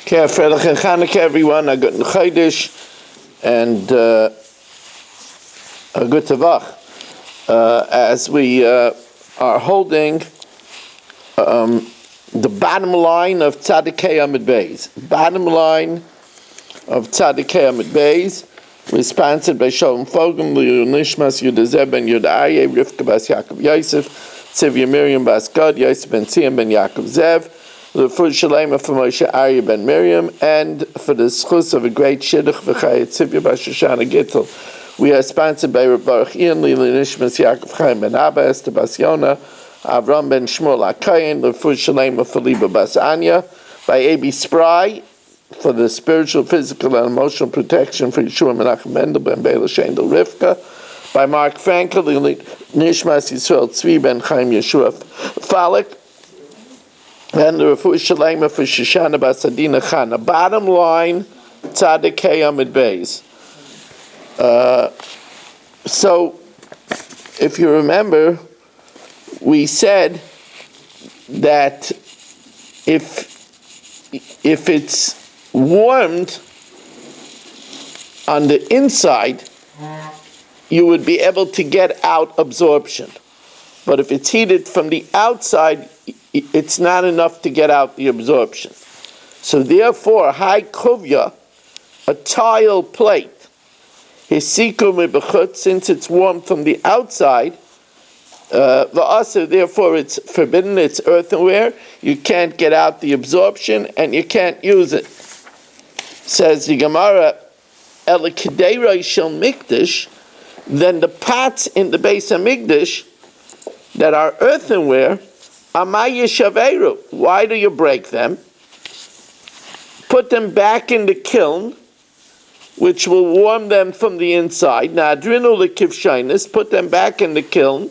Freilich and Chanukah, everyone. A good Chodesh and a good Tavach. As we are holding the bottom line of Tzadikei Amid Beis. Bottom line of Tzadikei Amid Beis. We're sponsored by Shalom Fogum, Liu Nishmas, Yudah Zeb ben Yudah Aye, Rivka Bas Yaakov Yosef, Tzivya Miriam Bas Gad, Yosef ben Tziyam ben Yaakov Zev, the for Shalema for Moshe Aryeh ben Miriam, and for the schus of a great Shidduch v'Chayet Tzivya Bas Shoshana Gittel. We are sponsored by Reb Baruch Ian, Liu Nishmas, Yaakov Chaim ben Abba, Esther Bas Yona, Avram ben Shmuel HaKayin, the for Shalema for Liba Bas Anya, by A.B. Spry, for the spiritual, physical, and emotional protection for Yeshua Menachem Mendel ben Bela Shendel Rivka, by Mark Frankel, Nishmas Yisrael Tzvi ben Chaim Yeshua Falik, and the Refuah Shalema for Shoshana Bas Adina Chana. Bottom line, Tzadikei Amid Beis. So, if you remember, we said that if it's warmed on the inside, you would be able to get out absorption. But if it's heated from the outside, it's not enough to get out the absorption. So therefore, high kuvya, a tile plate, since it's warm from the outside, therefore it's forbidden, it's earthenware, you can't get out the absorption, and you can't use it. Says the Gemara, Elikedeiroi shel mikdash, then the pots in the Beis HaMikdash that are earthenware, amay yeshaveru. Why do you break them? Put them back in the kiln, which will warm them from the inside. Nadrinu lekivshainis, put them back in the kiln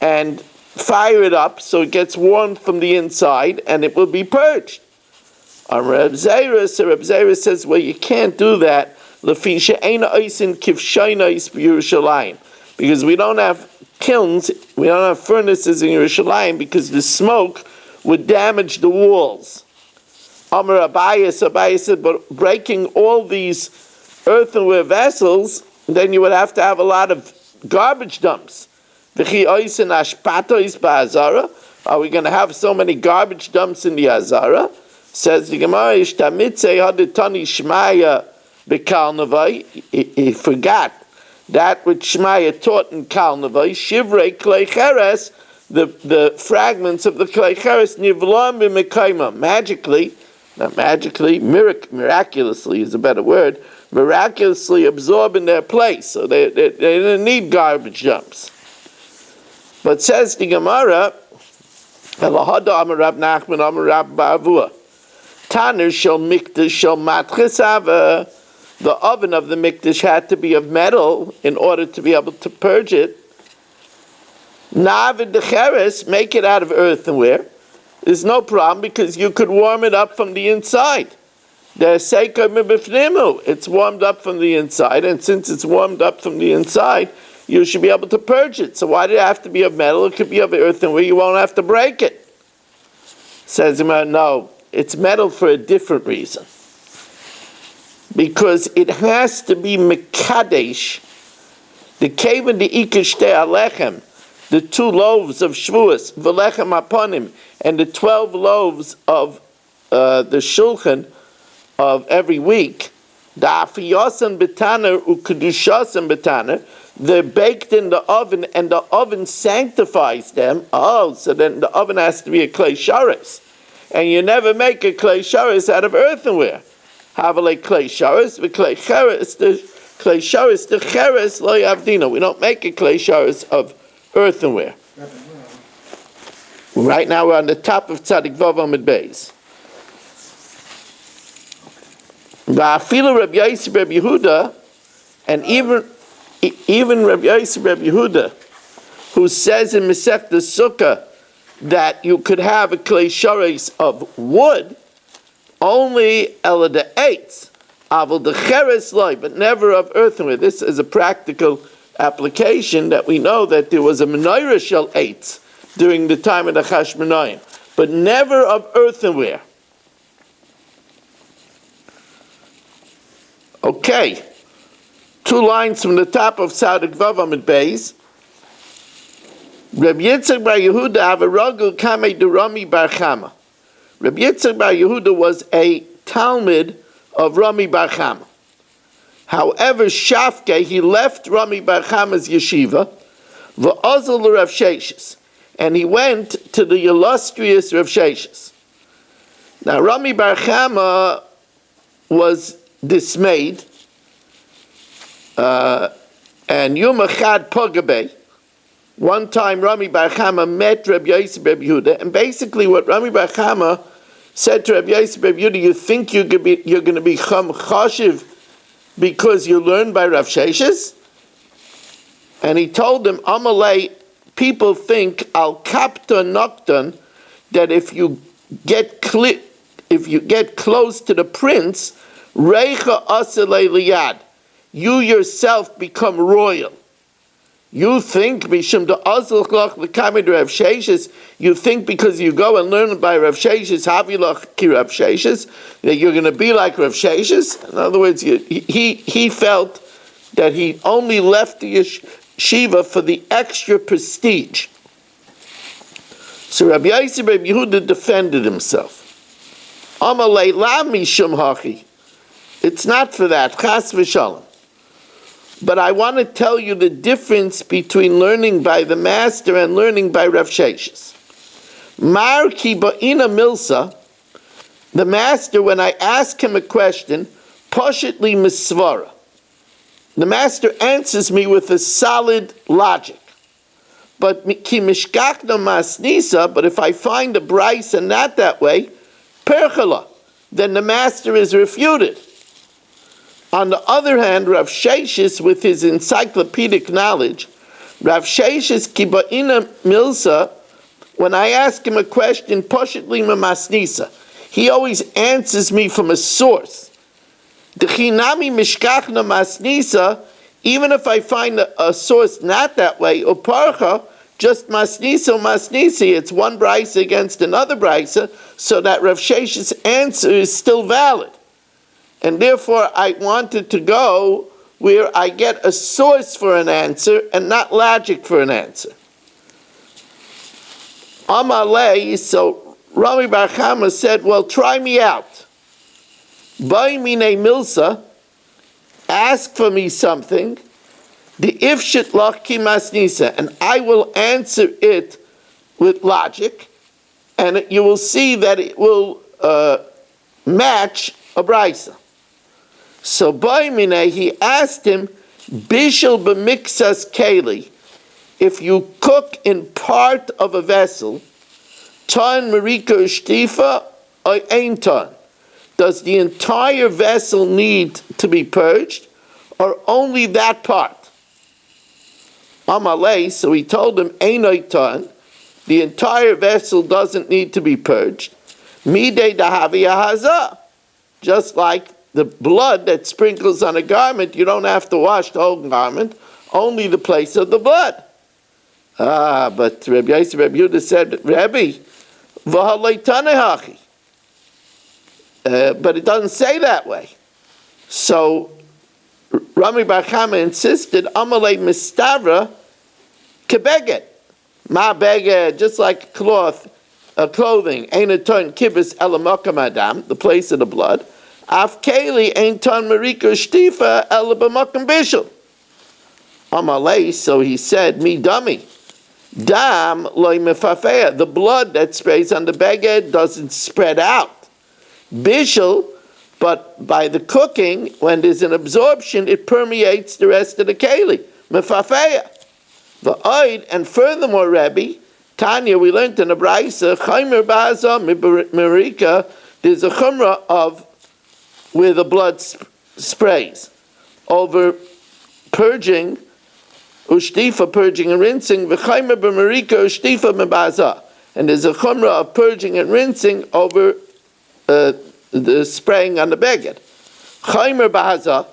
and fire it up so it gets warm from the inside and it will be purged. Reb Zera says, well, you can't do that because we don't have kilns, we don't have furnaces in Yerushalayim because the smoke would damage the walls. Amar Abayis said, but breaking all these earthenware vessels, then you would have to have a lot of garbage dumps. Are we going to have so many garbage dumps in the Azara? Says the Gemara, he forgot that which Shmaya taught in Kalnavai, Shivrei Klei Cheres, the fragments of the Klei Cheres, Nivlam b'Mekayma, miraculously is a better word, miraculously absorb in their place, so they didn't need garbage dumps. But says the Gemara, Elahada Amar Rab Nachman Amar Rab Bavua, Tanner shel mikdash shel matches ava. The oven of the mikdash had to be of metal in order to be able to purge it. Navid decheres, make it out of earthenware. There's no problem because you could warm it up from the inside. It's warmed up from the inside, and since it's warmed up from the inside, you should be able to purge it. So why did it have to be of metal? It could be of earthenware. You won't have to break it. Says no, it's metal for a different reason. Because it has to be mekadesh, the kevin the ikesh alechem, the 2 loaves of shvuas, v'lechem aponim, and the 12 loaves of the shulchan of every week, the afiyasan betaner ukedushasan betaner, they're baked in the oven, and the oven sanctifies them. Oh, so then the oven has to be a klei sharis, and you never make a klei sharis out of earthenware. Havale klei sharis, the klei cheres, the cheres lo yavdina. We don't make a klei sharis of earthenware. Right now we're on the top of Tzadik Vav Amid Beis. Va'afilu Reb Yosef Reb Yehuda, and even Reb Yosef Reb Yehuda, who says in Masechta Sukkah that you could have a klei sharis of wood, only ela de eitz, aval de cheres loy, but never of earthenware. This is a practical application that we know that there was a menorah shel eitz during the time of the Chashmonaim, but never of earthenware. Okay, 2 lines from the top of Tzadik Vav Amid Beis. Reb Yitzchak bar Yehuda Avaragul Kamei Rami bar Chama. Reb Yitzchak bar Yehuda was a Talmud of Rami bar Chama. However, Shafke, he left Rami bar Chama's yeshiva, v'ozal Rav Sheshes, and he went to the illustrious Rav Sheshes. Now, Rami bar Chama was dismayed, and Yom Echad Pogabeh. One time, Rami bar Chama met Reb Yosef Reb Yehuda, and basically what Rami bar Chama said to Reb Yosef Reb Yehuda, you think you're going to become chashiv because you learn by Rav Sheshes? And he told him, Amalei, people think al kapta noktan, that if you get close to the prince, reicha aselei liyad, you yourself become royal. You think Mishum de Azl Lach L'Kamid Rav Sheshes, you think because you go and learn by Rav Sheshes, Havilach Ki Rav Sheshes, that you're going to be like Rav Sheshes? In other words, he felt that he only left the yeshiva for the extra prestige. So Rabbi Yosef Rabbi Yehuda defended himself. Amalei la mishum hachi. It's not for that. Chas v'shalom. But I want to tell you the difference between learning by the master and learning by Rav Sheshes. Mar ki ba'ina milsa, the master, when I ask him a question, poshitli misvara. The master answers me with a solid logic. But ki mishkachna masnisa, but if I find a brisa not that way, perchala, then the master is refuted. On the other hand, Rav Sheshes, with his encyclopedic knowledge, Rav Sheshes kiba'ina milsa, when I ask him a question, poshitli masnisa, he always answers me from a source. Dechinami mishkachna masnisa, even if I find a source not that way, uparcha, just masnisa, it's one brisa against another brisa, so that Rav Sheshes' answer is still valid. And therefore, I wanted to go where I get a source for an answer and not logic for an answer. Amalei, so Rami bar Chama said, well, try me out. Bai mine milsa, ask for me something, the ifshit lach ki masnisa, and I will answer it with logic, and you will see that it will match a brisa. So Baimine, he asked him, Bishel b'mixas keli, if you cook in part of a vessel, ton marika ushtifa or ein ton, does the entire vessel need to be purged, or only that part? Amalei, so he told him, ein ton, the entire vessel doesn't need to be purged. Midei dahavi haza, just like the blood that sprinkles on a garment, you don't have to wash the whole garment, only the place of the blood. But Rabbi Yosef Rabbi Yehuda said, Rabbi, v'halei tanehachi. But it doesn't say that way. So Rami bar Chama insisted, Amalei mistavra kebeged. Ma beged, just like clothing, ain't a ton kibbutz elamokam adam, the place of the blood. Af keli ain't ton marika shtifa elabamakim bishul. Amalei, so he said, me dummy. Dam loy mefafea, the blood that sprays on the beged doesn't spread out. Bishul, but by the cooking, when there's an absorption, it permeates the rest of the keli. Mefafea. V'oid, and furthermore, Rebbe, Tanya, we learned in the Braisa, Chaymer Baza Marika, there's a chumrah of where the blood sprays over purging, ushtifa, purging and rinsing, v'chaymer b'marika ushtifa mebaza, and there's a chumrah of purging and rinsing over the spraying on the beged. Chaymer b'haza,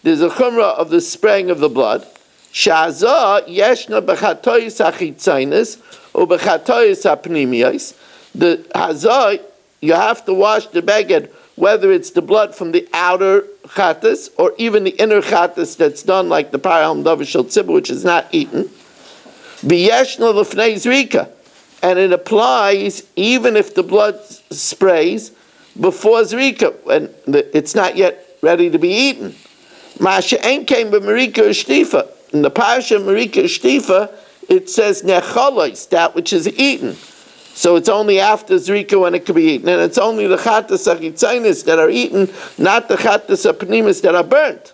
there's a chumrah of the spraying of the blood. Shaza yeshna b'chatoyis achitzainis or b'chatoyis apnimiyos. The hazah, you have to wash the beged whether it's the blood from the outer chattas or even the inner chattas that's done like the paraham davishal tzibur, which is not eaten. V'yeshna l'fnei zrika, and it applies even if the blood sprays before zrika, when it's not yet ready to be eaten. Masha ein came b'merika u'shtifa. In the parasha merika u'shtifa, it says nechalois, that which is eaten. So it's only after zrika when it can be eaten, and it's only the chattas achitzainis that are eaten, not the chattas apnimis that are burnt.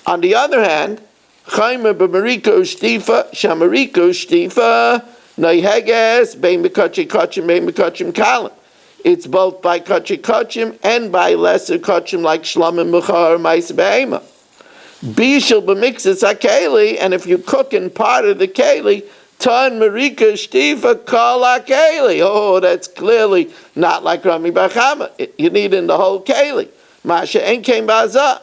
On the other hand, chaymer b'merika u'shtifa, shamerika u'shtifa, noiheges bein b'kachim kachim bein b'kachim kalim. It's both by kachim kachim and by lesser kachim like shlamim b'char ma'is be'ema. Bishul b'mixes hakeli, and if you cook in part of the keli, Tan Marika Shtifa Kala Keli. Oh, that's clearly not like Rami Bachama. You need in the whole Keli. Masha En came Baza.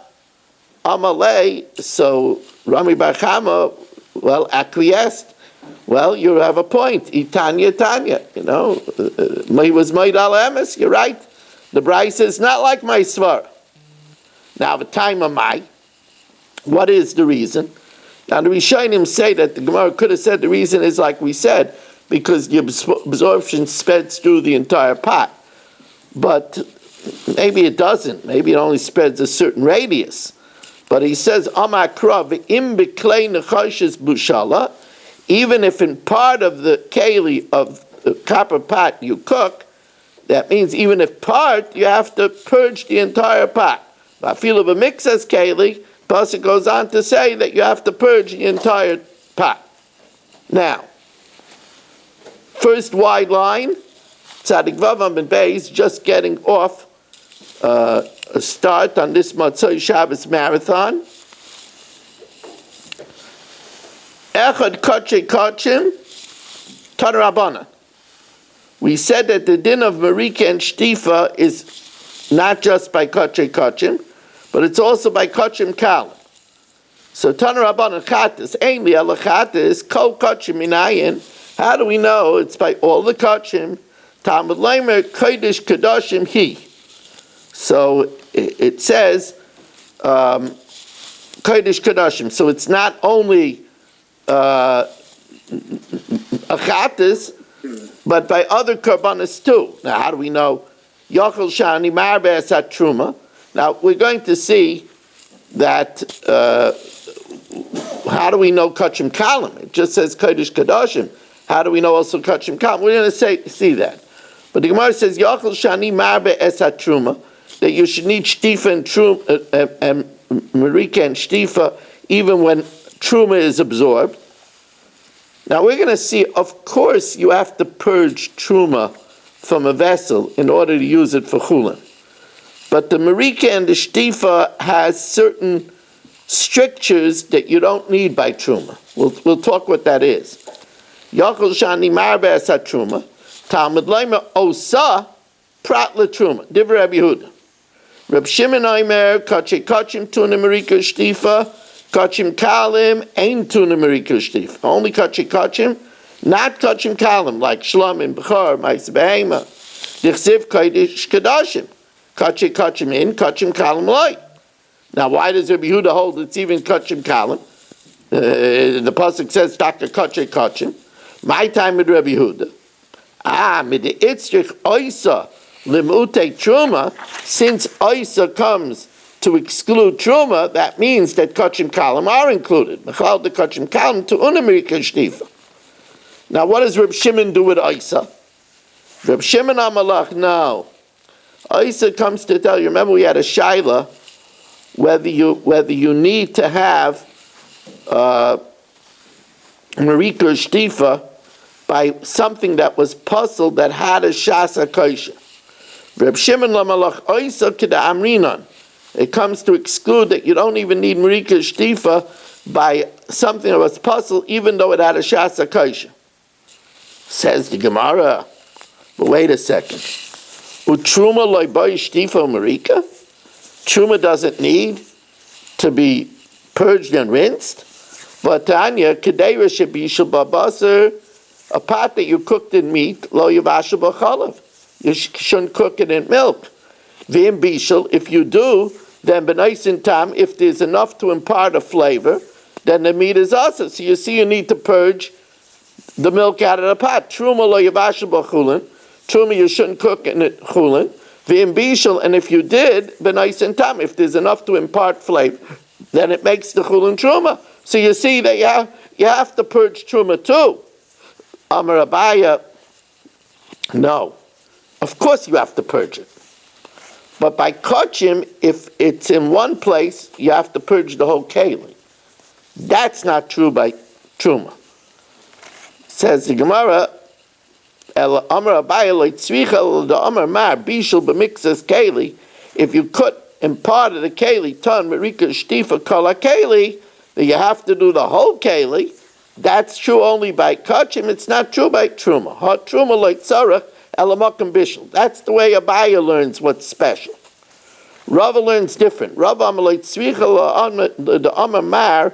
Amalei. So Rami Bachama, well, acquiesced. Well, you have a point. Itanya Tanya. You know, he was made al emes. You're right. The Bryce is not like my Svar. Now, the time of my, what is the reason? Now the Rishonim say that the Gemara could have said the reason is like we said, because the absorption spreads through the entire pot. But maybe it doesn't. Maybe it only spreads a certain radius. But he says, Amakra v'im b'klei nechoshes bushala, even if in part of the keli of the copper pot you cook, that means even if part, you have to purge the entire pot. V'afilu b'mixas keli, Pasuk goes on to say that you have to purge the entire pot. Now, first wide line, Tzadik Vavam ben Beis, just getting off a start on this Matzoi Shabbos marathon. Echad Kachei Kachim, Tanarabana. We said that the din of Marika and Shtifa is not just by Kachei Kachim, but it's also by Kachim Kalim. So Tana Rabban Chatas, ainly ala Chatas, Kol Kachim Minayin. How do we know? It's by all the Kachim. Talmud Leimer Kodesh Kedoshim He. So it says Kodesh Kedoshim. So it's not only a Chatas, but by other Karbanas too. Now how do we know? Yochel Shani Marbe Asat Truma. Now, we're going to see that, how do we know Kachim Kalim? It just says Kodesh Kadoshim. How do we know also Kachim Kalim? We're going to see that. But the Gemara says, Yachal Shani Marbe Esat Truma, that you should need Shtifa and Truma, and Marika and Shtifa, even when Truma is absorbed. Now, we're going to see, of course, you have to purge Truma from a vessel in order to use it for Chulin. But the Marika and the Shtifa has certain strictures that you don't need by Truma. We'll talk what that is. Yachol Shani Marbe Asat Truma, Talmud Leimer Osa Prat La Truma, Divrei Rabbi Yehuda. Reb Shimon Omer, Kachim Kachim Tuna Marika Shtifa, Kachim Kalim, Ein Tuna Marika Shtifa. Only Kachim Kachim, not Kachim Kalim, like Shlamim, Bechor, Ma'is Behema, Dichsiv Kodesh Kedoshim. Kachim Kachim in, Kachim Kalim loy. Now, why does Rabbi Yehuda hold it's even Kachim Kalim? The pasuk says, "Taka Kachim Kachim." My time with Rabbi Yehuda. Mid the Itzrich Oisa Limute Truma. Since Oisa comes to exclude Truma, that means that Kachim Kalim are included. Mechal the Kachim Kalim to Unamirika Shtifa. Now, what does Reb Shimon do with Oisa? Reb Shimon Amalach, no. Isa comes to tell you, remember we had a shaila, whether you need to have Marika or Shtifa by something that was puzzled that had a Shasa Kosha. Reb Shimon Lamalach Isa Kida Amrinon. It comes to exclude that you don't even need Marika or Shtifa by something that was puzzled, even though it had a Shasa Kosha. Says the Gemara, but wait a second. Truma loibai shtifa marika. Truma doesn't need to be purged and rinsed. But Tanya kedera shebishul babasar, a pot that you cooked in meat lo yavashul b'chalav. You shouldn't cook it in milk. V'im bishul, if you do, then b'naisin tam, if there's enough to impart a flavor, then the meat is also. So you see, you need to purge the milk out of the pot. Truma lo yavashel b'chulin. Truma, you shouldn't cook in it chulin. V'im bishul, and if you did, b'naisin tam, if there's enough to impart flavor, then it makes the chulin truma. So you see that you have to purge truma too. Amar Abaya, no. Of course you have to purge it. But by kachim, if it's in one place, you have to purge the whole keli. That's not true by truma. Says the Gemara, El Amar Abaya leitzvicha the Amar Mar bishul b'mixas keli. If you cut in part of the keli, ton merika shtifa kol keli, then you have to do the whole keli. That's true only by kachim. It's not true by truma. Ha truma leitzarach elamakam bishul. That's the way Abaya learns what's special. Rava learns different. Rava Amar leitzvicha the Amar Mar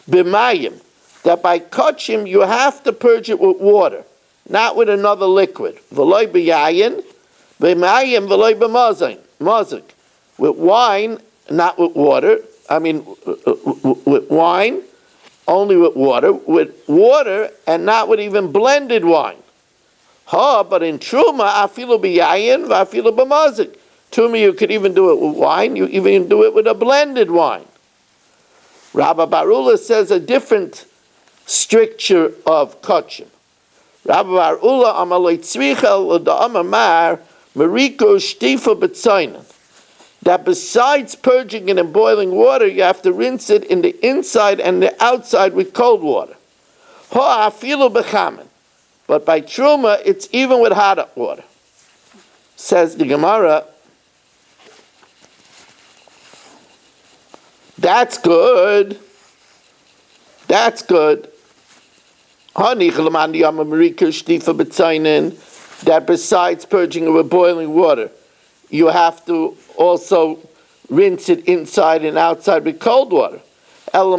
b'mayim. That by kachim you have to purge it with water, not with another liquid. V'loy b'yayin, b'mayim v'loy b'mazik. With wine, not with water. With wine, only with water. With water and not with even blended wine. But in truma, afilu b'yayin v'afilu b'mazik. Truma, you could even do it with wine. You even do it with a blended wine. Rabbi Barula says a different stricture of kachim. Rabbi Barula amalei tzricha l'da'amar mariko shtifa b'tzainan. That besides purging it in boiling water, you have to rinse it in the inside and the outside with cold water. Ha'afilu b'chamen. But by truma, it's even with hot water. Says the Gemara, that's good. That's good. That besides purging it with boiling water, you have to also rinse it inside and outside with cold water. But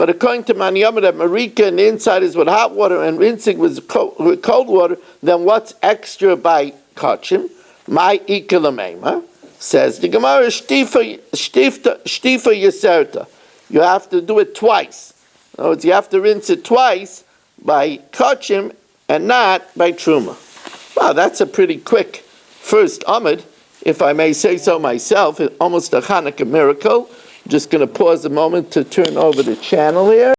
according to Maniyama, that marika and the inside is with hot water and rinsing with cold water, then what's extra by kachim? My ikalamema, says the Gemara, shtifa yaserta. You have to do it twice. In other words, you have to rinse it twice by kachim and not by truma. Wow, that's a pretty quick first Amud, if I may say so myself. Almost a Hanukkah miracle. Just going to pause a moment to turn over the channel here.